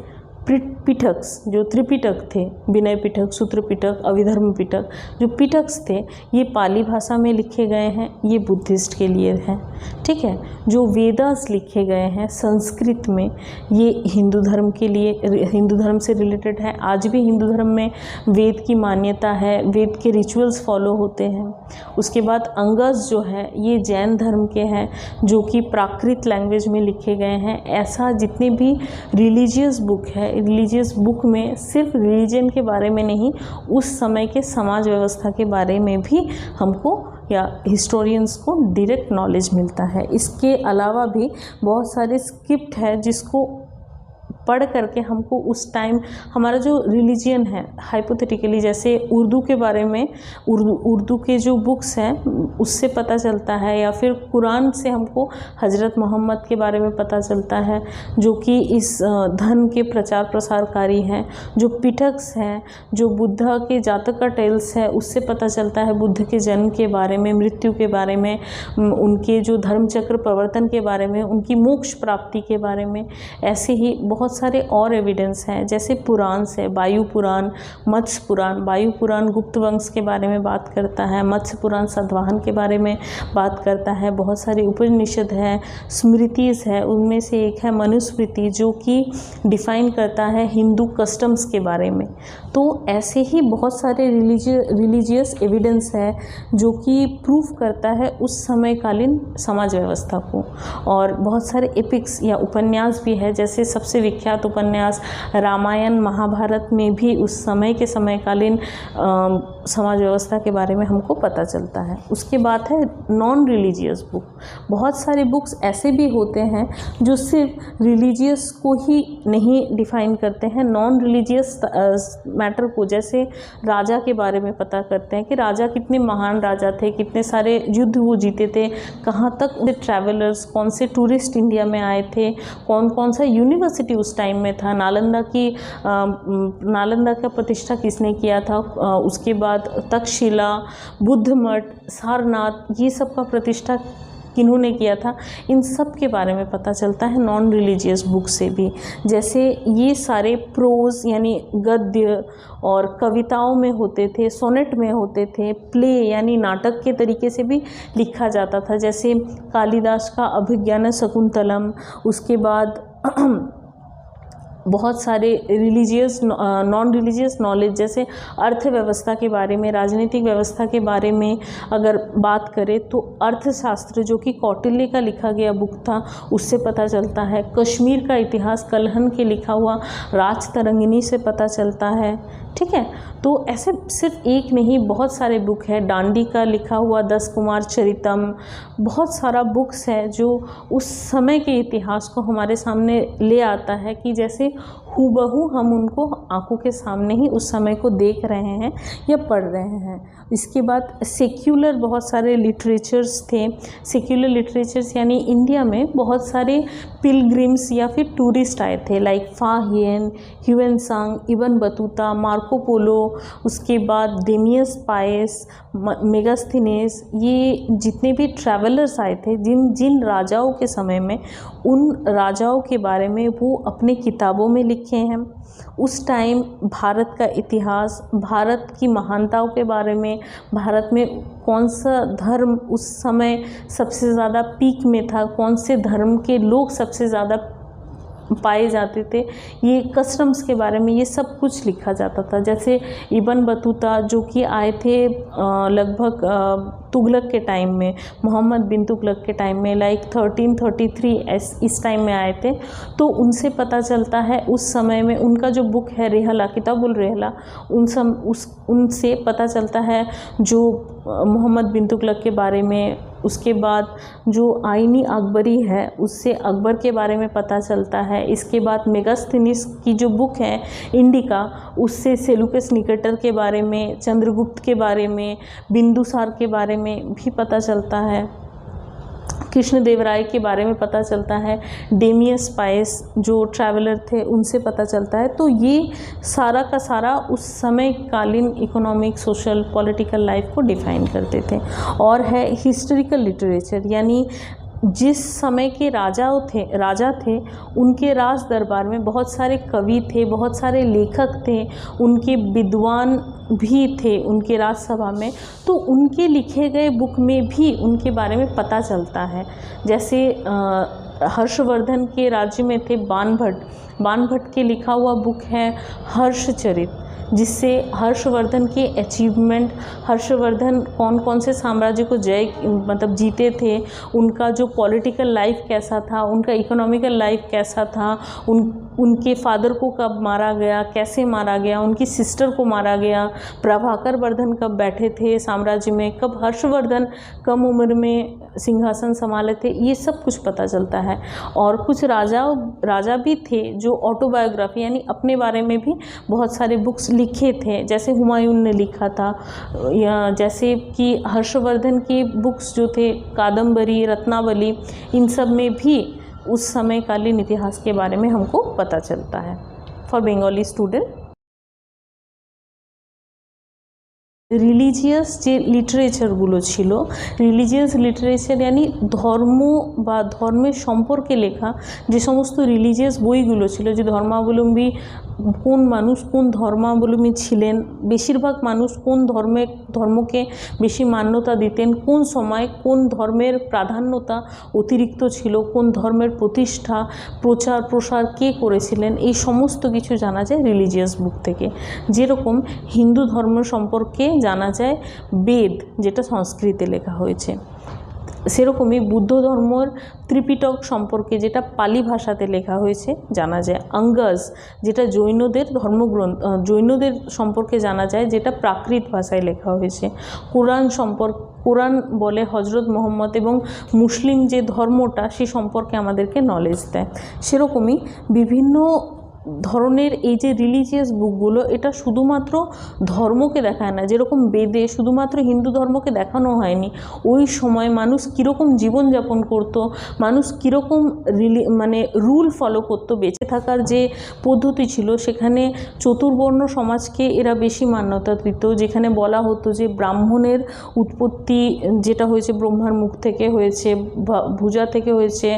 पिटक्स जो त्रिपिटक थे, विनय पिटक, सूत्र पिटक, अभिधर्म पिटक, जो पिटक्स थे ये पाली भाषा में लिखे गए हैं, ये बुद्धिस्ट के लिए हैं, ठीक है। जो वेदास लिखे गए हैं संस्कृत में, ये हिंदू धर्म के लिए, हिंदू धर्म से रिलेटेड है। आज भी हिंदू धर्म में वेद की मान्यता है, वेद के रिचुअल्स फॉलो होते हैं। उसके बाद अंगस जो है ये जैन धर्म के हैं, जो कि प्राकृत लैंग्वेज में लिखे गए हैं। ऐसा जितने भी रिलीजियस बुक है, रिलीजियस बुक में सिर्फ रिलीजन के बारे में नहीं, उस समय के समाज व्यवस्था के बारे में भी हमको या हिस्टोरियंस को डायरेक्ट नॉलेज मिलता है। इसके अलावा भी बहुत सारे स्क्रिप्ट है जिसको पढ़ करके हमको उस टाइम हमारा जो रिलीजियन है, हाइपोथेटिकली जैसे उर्दू के बारे में, उर्दू के जो बुक्स हैं उससे पता चलता है, या फिर कुरान से हमको हज़रत मोहम्मद के बारे में पता चलता है, जो कि इस धर्म के प्रचार प्रसारकारी हैं। जो पिटक्स हैं, जो बुद्धा के जातक का टेल्स है, उससे पता चलता है बुद्ध के जन्म के बारे में, मृत्यु के बारे में, उनके जो धर्मचक्र प्रवर्तन के बारे में, उनकी मोक्ष प्राप्ति के बारे में। ऐसे ही बहुत सारे और एविडेंस हैं, जैसे पुराण से वायु पुराण, मत्स्य पुराण। वायु पुराण गुप्त वंश के बारे में बात करता है, मत्स्य पुराण सतवाहन के बारे में बात करता है। बहुत सारे उपनिषद हैं, स्मृतिज है, उनमें से एक है मनुस्मृति जो कि डिफाइन करता है हिंदू कस्टम्स के बारे में। तो ऐसे ही बहुत सारे रिलीजियस एविडेंस है जो कि प्रूफ करता है उस समयकालीन समाज व्यवस्था को। और बहुत सारे एपिक्स या उपन्यास भी है, जैसे सबसे विख्यात उपन्यास रामायण महाभारत में भी उस समय के समयकालीन समाज व्यवस्था के बारे में हमको पता चलता है। उसके बाद है नॉन रिलीजियस बुक। बहुत सारे बुक्स ऐसे भी होते हैं जो सिर्फ रिलीजियस को ही नहीं डिफाइन करते हैं, नॉन रिलीजियस मैटर को, जैसे राजा के बारे में पता करते हैं कि राजा कितने महान राजा थे, कितने सारे युद्ध वो जीते थे, कहाँ तक ट्रैवलर्स, कौन से टूरिस्ट इंडिया में आए थे, कौन कौन सा यूनिवर्सिटी उस टाइम में था, नालंदा का प्रतिष्ठा किसने किया था, उसके बाद तक्षशिला, बुद्ध मठ, सारनाथ, ये सब का प्रतिष्ठा किन्होंने किया था, इन सब के बारे में पता चलता है नॉन रिलीजियस बुक से भी। जैसे ये सारे प्रोज यानी गद्य और कविताओं में होते थे, सोनेट में होते थे, प्ले यानी नाटक के तरीके से भी लिखा जाता था, जैसे कालिदास का अभिज्ञान शकुंतलम। उसके बाद बहुत सारे रिलीजियस नॉन रिलीजियस नॉलेज, जैसे अर्थव्यवस्था के बारे में, राजनीतिक व्यवस्था के बारे में अगर बात करें तो अर्थशास्त्र जो कि कौटिल्य का लिखा गया बुक था उससे पता चलता है। कश्मीर का इतिहास कलहन के लिखा हुआ राजतरंगिणी से पता चलता है, ठीक है। तो ऐसे सिर्फ एक नहीं, बहुत सारे बुक है। डांडी का लिखा हुआ 10 कुमार चरितम, बहुत सारा बुक्स है जो उस समय के इतिहास को हमारे सामने ले आता है कि जैसे हूबहू हम उनको आंखों के सामने ही उस समय को देख रहे हैं या पढ़ रहे हैं। इसके बाद सेक्युलर बहुत सारे लिटरेचर्स थे। सेक्युलर लिटरेचर्स यानी इंडिया में बहुत सारे पिलग्रिम्स या फिर टूरिस्ट आए थे, like Fahien, Hiuen Tsang, Ibn Battuta, Marco Polo, उसके बाद डेमियस पायस, मेगास्थनीज, ये जितने भी ट्रैवलर्स आए थे, जिन राजाओं के समय में, उन राजाओं के बारे में वो अपने किताबों में लिखे हैं। उस टाइम भारत का इतिहास, भारत की महानताओं के बारे में, भारत में कौन सा धर्म उस समय सबसे ज़्यादा पीक में था, कौन से धर्म के लोग सबसे ज़्यादा पाए जाते थे, ये कस्टम्स के बारे में ये सब कुछ लिखा जाता था। जैसे इबन बतूता जो कि आए थे लगभग तुगलक के टाइम में, मोहम्मद बिन तुगलक के टाइम में, लाइक 1333 इस टाइम में आए थे। तो उनसे पता चलता है उस समय में उनका जो बुक है रेहला, किताबुल रेहला, उनसे पता चलता है जो मोहम्मद बिन तुगलक के बारे में। उसके बाद जो आईनी अकबरी है उससे अकबर के बारे में पता चलता है। इसके बाद मेगास्थनीज की जो बुक है इंडिका, उससे सेलुकस निकेटर के बारे में, चंद्रगुप्त के बारे में, बिंदुसार के बारे में भी पता चलता है। कृष्णदेवराय के बारे में पता चलता है, डेमियस पायस जो ट्रैवलर थे उनसे पता चलता है। तो ये सारा का सारा उस समय कालीन इकोनॉमिक, सोशल, पॉलिटिकल लाइफ को डिफाइन करते थे। और है हिस्टोरिकल लिटरेचर, यानी जिस समय के राजा थे उनके राज दरबार में बहुत सारे कवि थे, बहुत सारे लेखक थे, उनके विद्वान भी थे उनके राजसभा में, तो उनके लिखे गए बुक में भी उनके बारे में पता चलता है। जैसे हर्षवर्धन के राज्य में थे बाणभट्ट के लिखा हुआ बुक है हर्षचरित, जिससे हर्षवर्धन के अचीवमेंट, हर्षवर्धन कौन कौन से साम्राज्य को जीते थे, उनका जो पॉलिटिकल लाइफ कैसा था, उनका इकोनॉमिकल लाइफ कैसा था, उनके फादर को कब मारा गया, कैसे मारा गया, उनकी सिस्टर को मारा गया, प्रभाकर वर्धन कब बैठे थे साम्राज्य में, कब हर्षवर्धन कम उम्र में सिंहासन संभाले थे, ये सब कुछ पता चलता है। और कुछ राजा भी थे जो ऑटोबायोग्राफी यानी अपने बारे में भी बहुत सारे बुक्स लिखे थे, जैसे हुमायूं ने लिखा था, या जैसे कि हर्षवर्धन की बुक्स जो थे कादम्बरी, रत्नावली, इन सब में भी उस समय कालीन इतिहास के बारे में हमको पता चलता है। फॉर बंगाली स्टूडेंट, রিলিজিয়াস যে লিটারেচারগুলো ছিল, রিলিজিয়াস লিটারেচার यानी ধর্ম বা ধর্মের সম্পর্কে লেখা যে সমস্ত রিলিজিয়াস বইগুলো ছিল, যে ধর্মাবলম্বী কোন মানুষ কোন ধর্মাবলম্বী ছিলেন, বেশিরভাগ মানুষ কোন ধর্মকে বেশি মান্যতা দিতেন, কোন সময় কোন ধর্মের প্রাধান্যতা অতিরিক্ত ছিল, কোন ধর্মের প্রতিষ্ঠা প্রচার প্রসার কে করেছিলেন, এই সমস্ত কিছু জানা যায় রিলিজিয়াস বুক থেকে। যেরকম হিন্দু ধর্ম সম্পর্কে জানা যায় বেদ, যেটা সংস্কৃতে লেখা হয়েছে, সেরকমই বুদ্ধ ধর্মর ত্রিপিটক সম্পর্কে যেটা পালি ভাষাতে লেখা হয়েছে জানা যায়। অঙ্গাস, যেটা জৈনদের সম্পর্কে জানা যায়, যেটা প্রাকৃত ভাষায় লেখা হয়েছে। কোরআন বলে হজরত মোহাম্মদ এবং মুসলিম যে ধর্মটা সে সম্পর্কে আমাদেরকে নলেজ দেয়। সেরকমই বিভিন্ন ধরনের এই যে রিলিজিয়াস বুকগুলো, এটা শুধুমাত্র ধর্মকে দেখায় না, যেরকম বেদে শুধুমাত্র হিন্দু ধর্মকে দেখানো হয়নি, ওই সময় মানুষ কীরকম জীবনযাপন করত, মানুষ কীরকম রুল ফলো করতো, বেঁচে থাকার যে পদ্ধতি ছিল, সেখানে চতুর্বর্ণ সমাজকে এরা বেশি মান্যতা দিত, যেখানে বলা হতো যে ব্রাহ্মণের উৎপত্তি যেটা হয়েছে ব্রহ্মার মুখ থেকে হয়েছে, ভুজা থেকে হয়েছে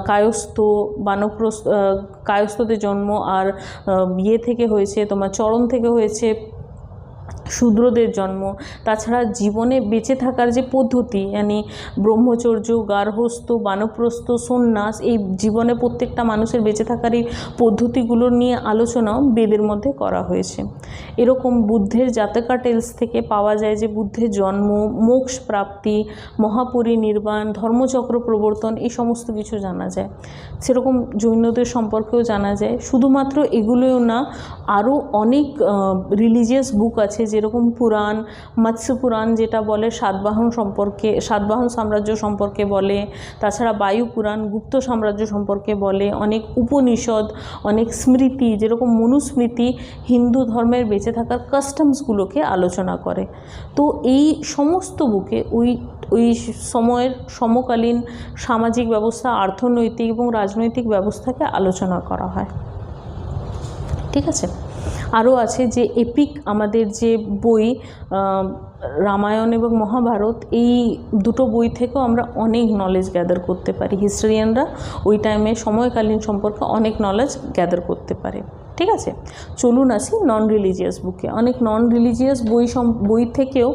কায়স্থ, বানপ্রস্থ, কায়স্থদের জন্ম, আর থেকে হয়েছে তোমার চরণ থেকে হয়েছে শূদ্রদের জন্ম। তাছাড়া জীবনে বেঁচে থাকার যে পদ্ধতি, यानी ব্রহ্মচর্য, গার্হস্থ, বানপ্রস্থ, সন্ন্যাস, এই জীবনে প্রত্যেকটা মানুষের বেঁচে থাকার এই পদ্ধতিগুলো নিয়ে আলোচনাও বেদের মধ্যে করা হয়েছে। এরকম বুদ্ধের জাতকা টেলস থেকে পাওয়া যায় যে বুদ্ধের জন্ম, মোক্ষ প্রাপ্তি, মহাপরিনির্বাণ, ধর্মচক্র প্রবর্তন, এই সমস্ত কিছু জানা যায়। সেরকম জৈনদের সম্পর্কেও জানা যায়। শুধুমাত্র এগুলোও না, আরও অনেক রিলিজিয়াস বুক আছে, যেরকম পুরাণ, মৎস্য পুরাণ যেটা বলে সাতবাহন সাম্রাজ্য সম্পর্কে বলে, তাছাড়া বায়ু পুরাণ গুপ্ত সাম্রাজ্য সম্পর্কে বলে, অনেক উপনিষদ, অনেক স্মৃতি যেরকম মনুস্মৃতি হিন্দু ধর্মের বেঁচে থাকার কাস্টমসগুলোকে আলোচনা করে। তো এই সমস্ত বুকে ওই সময়ের সমকালীন সামাজিক ব্যবস্থা, অর্থনৈতিক এবং রাজনৈতিক ব্যবস্থাকে আলোচনা করা হয়। ঠিক আছে, আরও আছে যে এপিক আমাদের যে বই রামায়ণ এবং মহাভারত, এই দুটো বই থেকেও আমরা অনেক নলেজ গ্যাদার করতে পারি। হিস্টোরিয়ানরা ওই টাইমে সময়কালীন সম্পর্কে অনেক নলেজ গ্যাদার করতে পারে। ঠিক আছে, চলুন আসি নন রিলিজিয়াস বুকে। অনেক নন রিলিজিয়াস বই থেকেও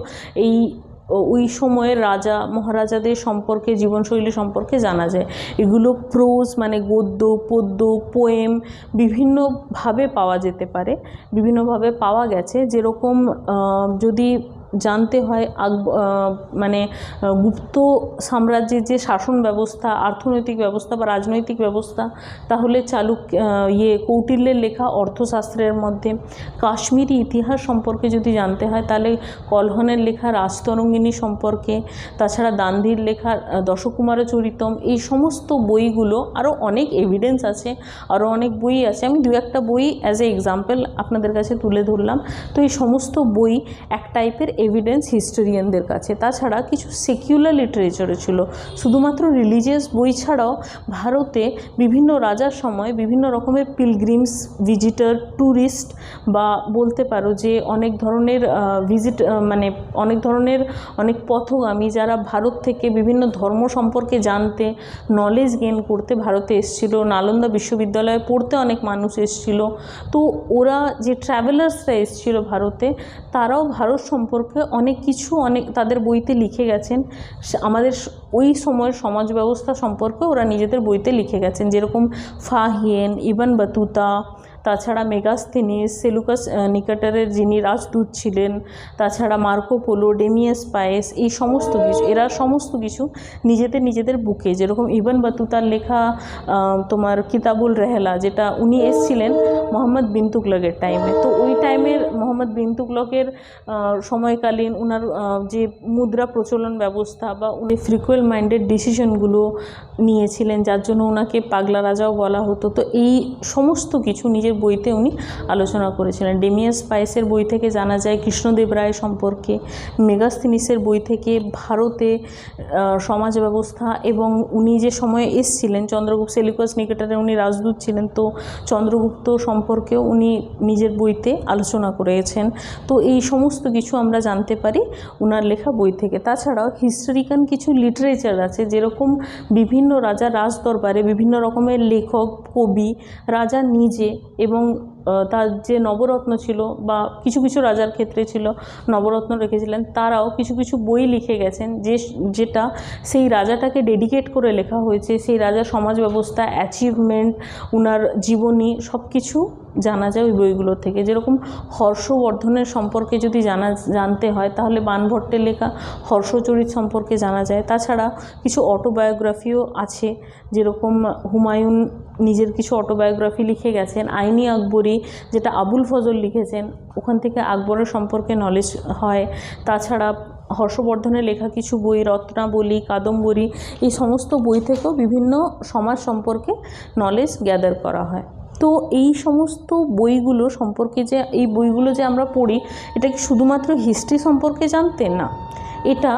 ওই সময়ের রাজা মহারাজাদের সম্পর্কে, জীবনশৈলী সম্পর্কে জানা যায়। এগুলো প্রোজ মানে গদ্য, পদ্য, পোয়েম বিভিন্নভাবে পাওয়া যেতে পারে, বিভিন্নভাবে পাওয়া গেছে। যেরকম যদি জানতে হয় গুপ্ত সাম্রাজ্যের যে শাসন ব্যবস্থা, অর্থনৈতিক ব্যবস্থা বা রাজনৈতিক ব্যবস্থা, তাহলে কৌটিল্যের লেখা অর্থশাস্ত্রের মধ্যে। কাশ্মীরি ইতিহাস সম্পর্কে যদি জানতে হয় তাহলে কলহনের লেখা রাজতরঙ্গিনী সম্পর্কে, তাছাড়া গান্ধীর লেখা দশকুমার চরিতম, এই সমস্ত বইগুলো, আরও অনেক এভিডেন্স আছে, আরও অনেক বই আছে। আমি দু একটা বই অ্যাজ এ এক্সাম্পল আপনাদের কাছে তুলে ধরলাম। তো এই সমস্ত বই এক টাইপের এভিডেন্স হিস্টোরিয়ানদের কাছে। তাছাড়া কিছু সেকুলার লিটারেচারও ছিল, শুধুমাত্র রিলিজিয়াস বই ছাড়াও ভারতে বিভিন্ন রাজার সময় বিভিন্ন রকমের পিলগ্রিমস, ভিজিটার, ট্যুরিস্ট বা বলতে পারো যে অনেক ধরনের অনেক পথগামী যারা ভারত থেকে বিভিন্ন ধর্ম সম্পর্কে জানতে, নলেজ গেইন করতে ভারতে এসেছিল। নালন্দা বিশ্ববিদ্যালয়ে পড়তে অনেক মানুষ এসেছিল। তো ওরা যে ট্রাভেলার্সরা এসেছিল ভারতে, তারাও ভারত সম্পর্কে অনেক কিছু তাদের বইতে লিখে গেছেন। আমাদের ওই সময়ের সমাজ ব্যবস্থা সম্পর্কে ওরা নিজেদের বইতে লিখে গেছেন, যেরকম ফাহিয়েন, ইবন বতুতা, তাছাড়া মেগাস্থেনিস, সেলুকাস নিকেটরের যিনি রাজদূত ছিলেন, তাছাড়া মার্কো পোলো, ডেমিয়াস পায়েস, এই সমস্ত কিছু এরা সমস্ত কিছু নিজেদের বুকে, যেরকম ইবন বতুতার লেখা তোমার কিতাবুল রেহলা, যেটা উনি এসেছিলেন মোহাম্মদ বিন তুগলকের টাইমে। তো ওই টাইমের মোহাম্মদ বিন তুগলকের সময়কালীন ওনার যে মুদ্রা প্রচলন ব্যবস্থা বা উনি ফ্রিকুয়েন্ট মাইন্ডেড ডিসিশনগুলো নিয়েছিলেন, যার জন্য ওনাকে পাগলা রাজাও বলা হতো। তো এই সমস্ত কিছু নিজের বইতে উনি আলোচনা করেছিলেন। ডেমিয়াস পায়েসের বই থেকে জানা যায় কৃষ্ণদেব রায় সম্পর্কে, মেগাস্থেনিসের বই থেকে ভারতে সমাজ ব্যবস্থা এবং উনি যে সময়ে এসেছিলেন, চন্দ্রগুপ্ত, সেলুকাস নিকেটরে উনি রাজদূত ছিলেন, তো চন্দ্রগুপ্ত সম্পর্কেও উনি নিজের বইতে আলোচনা করেছেন। তো এই সমস্ত কিছু আমরা জানতে পারি ওনার লেখা বই থেকে। তাছাড়াও হিস্টোরিক্যাল কিছু লিটারেচার আছে, যেরকম বিভিন্ন রাজা রাজদরবারে বিভিন্ন রকমের লেখক, কবি, রাজা নিজে এবং তার যে নবরত্ন ছিল বা কিছু কিছু রাজার ক্ষেত্রে ছিল নবরত্ন রেখেছিলেন, তারাও কিছু কিছু বই লিখে গেছেন যেটা সেই রাজাটাকে ডেডিকেট করে লেখা হয়েছে। সেই রাজার সমাজ ব্যবস্থা, অ্যাচিভমেন্ট, ওনার জীবনী সব কিছু জানা যায় ওই বইগুলো থেকে। যেরকম হর্ষবর্ধনের সম্পর্কে যদি জানতে হয় তাহলে বাণভট্টের লেখা হর্ষচরিত সম্পর্কে জানা যায়। তাছাড়া কিছু অটোবায়োগ্রাফিও আছে, যেরকম হুমায়ুন নিজের কিছু অটোবায়োগ্রাফি লিখে গেছেন। আইনি আকবরী, যেটা আবুল ফজল লিখেছেন, ওখান থেকে আকবরের সম্পর্কে নলেজ হয়। তাছাড়া হর্ষবর্ধনের লেখা কিছু বই, রত্নাবলী, কাদম্বরী, এই সমস্ত বই থেকেও বিভিন্ন সমাজ সম্পর্কে নলেজ গ্যাদার করা হয়। তো এই সমস্ত বইগুলো সম্পর্কে এই বইগুলো যে আমরা পড়ি, এটা কি শুধুমাত্র হিস্ট্রি সম্পর্কে জানতে না, এটা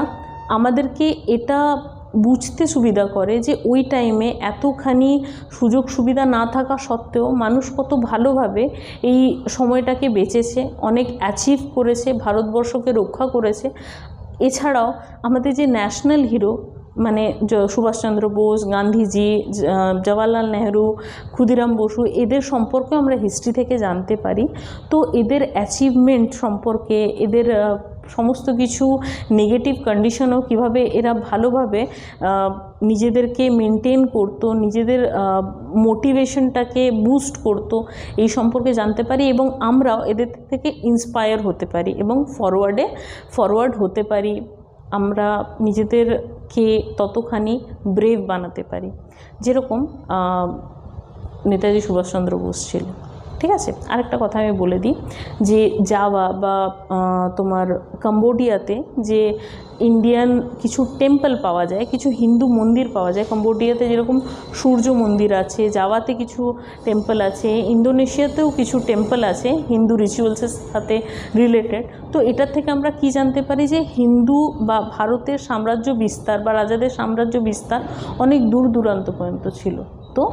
আমাদেরকে এটা বুঝতে সুবিধা করে যে ওই টাইমে এতখানি সুযোগ সুবিধা না থাকা সত্ত্বেও মানুষ কত ভালোভাবে এই সময়টাকে বেঁচেছে, অনেক অ্যাচিভ করেছে, ভারতবর্ষকে রক্ষা করেছে। এছাড়াও আমাদের যে ন্যাশনাল হিরো মানে সুভাষচন্দ্র বোস, গান্ধীজি, জওয়াহরলাল নেহরু, ক্ষুদিরাম বসু, এদের সম্পর্কে আমরা হিস্ট্রি থেকে জানতে পারি। তো এদের অ্যাচিভমেন্ট সম্পর্কে, এদের সমস্ত কিছু নেগেটিভ কন্ডিশনও কীভাবে এরা ভালোভাবে নিজেদেরকে মেনটেন করতো, নিজেদের মোটিভেশনটাকে বুস্ট করতো, এই সম্পর্কে জানতে পারি এবং আমরাও এদের থেকে ইন্সপায়ার হতে পারি এবং ফরওয়ার্ড হতে পারি। আমরা নিজেদেরকে ততখানি ব্রেভ বানাতে পারি, যেরকম নেতাজি সুভাষচন্দ্র বোস ছিল। ঠিক আছে, আরেকটা কথা আমি বলে দিই যে জাভা বা তোমার কম্বোডিয়াতে যে ইন্ডিয়ান কিছু টেম্পল পাওয়া যায়, কিছু হিন্দু মন্দির পাওয়া যায়। কম্বোডিয়াতে যেরকম সূর্য মন্দির আছে, জাভাতে কিছু টেম্পল আছে, ইন্দোনেশিয়াতেও কিছু টেম্পল আছে হিন্দু রিচুয়ালসের সাথে রিলেটেড। তো এটার থেকে আমরা কি জানতে পারি যে হিন্দু বা ভারতের সাম্রাজ্য বিস্তার বা রাজাদের সাম্রাজ্য বিস্তার অনেক দূর দূরান্ত পর্যন্ত ছিল। তো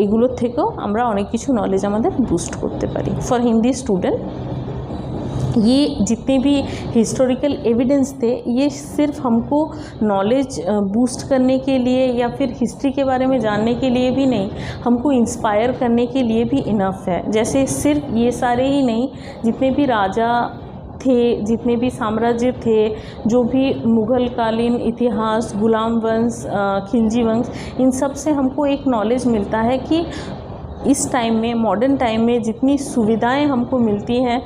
এগুলোর থেকেও আমরা অনেক কিছু নলেজ আমাদের বুস্ট করতে পারি। फॉर हिंदी स्टूडेंट ये जितने भी हिस्टोरिकल एविडेंस थे, ये सिर्फ हमको नॉलेज बूस्ट करने के लिए या फिर हिस्ट्री के बारे में जानने के लिए भी नहीं, हमको इंस्पायर करने के लिए भी इनफ है। जैसे सिर्फ ये सारे ही नहीं, जितने भी राजा थे, जितने भी साम्राज्य थे, जो भी मुग़ल कालीन इतिहास, गुलाम वंश, खिलजी वंश, इन सब से हमको एक नॉलेज मिलता है कि इस टाइम में, मॉडर्न टाइम में जितनी सुविधाएं हमको मिलती हैं,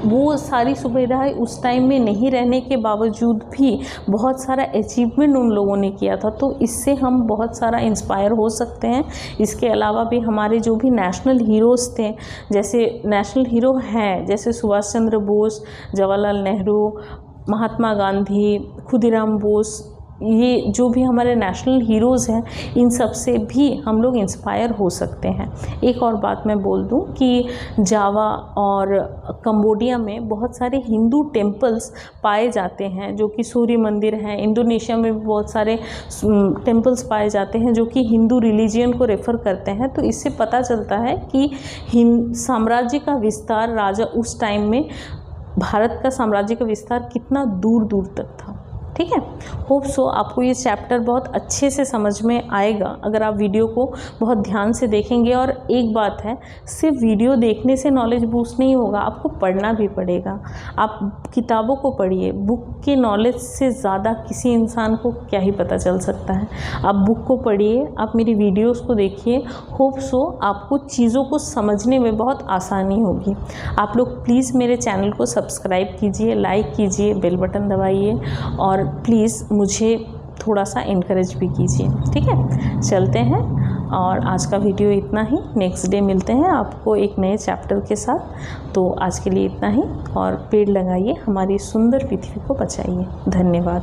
वो सारी सुविधाएं उस टाइम में नहीं रहने के बावजूद भी बहुत सारा अचीवमेंट उन लोगों ने किया था। तो इससे हम बहुत सारा इंस्पायर हो सकते हैं। इसके अलावा भी हमारे जो भी नेशनल हीरोज़ थे, जैसे नेशनल हीरो हैं जैसे सुभाष चंद्र बोस, जवाहरलाल नेहरू, महात्मा गांधी, खुदीराम बोस, ये जो भी हमारे नेशनल हीरोज़ हैं, इन सब से भी हम लोग इंस्पायर हो सकते हैं। एक और बात मैं बोल दूं कि जावा और कंबोडिया में बहुत सारे हिंदू टेम्पल्स पाए जाते हैं, जो कि सूर्य मंदिर हैं। इंडोनेशिया में भी बहुत सारे टेम्पल्स पाए जाते हैं जो कि हिंदू रिलीजियन को रेफ़र करते हैं। तो इससे पता चलता है कि साम्राज्य का विस्तार, राजा उस टाइम में भारत का साम्राज्य का विस्तार कितना दूर दूर तक था। ठीक है, होप सो आपको ये चैप्टर बहुत अच्छे से समझ में आएगा अगर आप वीडियो को बहुत ध्यान से देखेंगे। और एक बात है, सिर्फ वीडियो देखने से नॉलेज बूस्ट नहीं होगा, आपको पढ़ना भी पड़ेगा। आप किताबों को पढ़िए, बुक के नॉलेज से ज़्यादा किसी इंसान को क्या ही पता चल सकता है। आप बुक को पढ़िए, आप मेरी वीडियोज़ को देखिए, होप सो आपको चीज़ों को समझने में बहुत आसानी होगी। आप लोग प्लीज़ मेरे चैनल को सब्सक्राइब कीजिए, लाइक कीजिए, बेल बटन दबाइए और प्लीज़ मुझे थोड़ा सा इनकरेज भी कीजिए। ठीक है, चलते हैं। और आज का वीडियो इतना ही, नेक्स्ट डे मिलते हैं आपको एक नए चैप्टर के साथ। तो आज के लिए इतना ही, और पेड़ लगाइए, हमारी सुंदर पृथ्वी को बचाइए। धन्यवाद।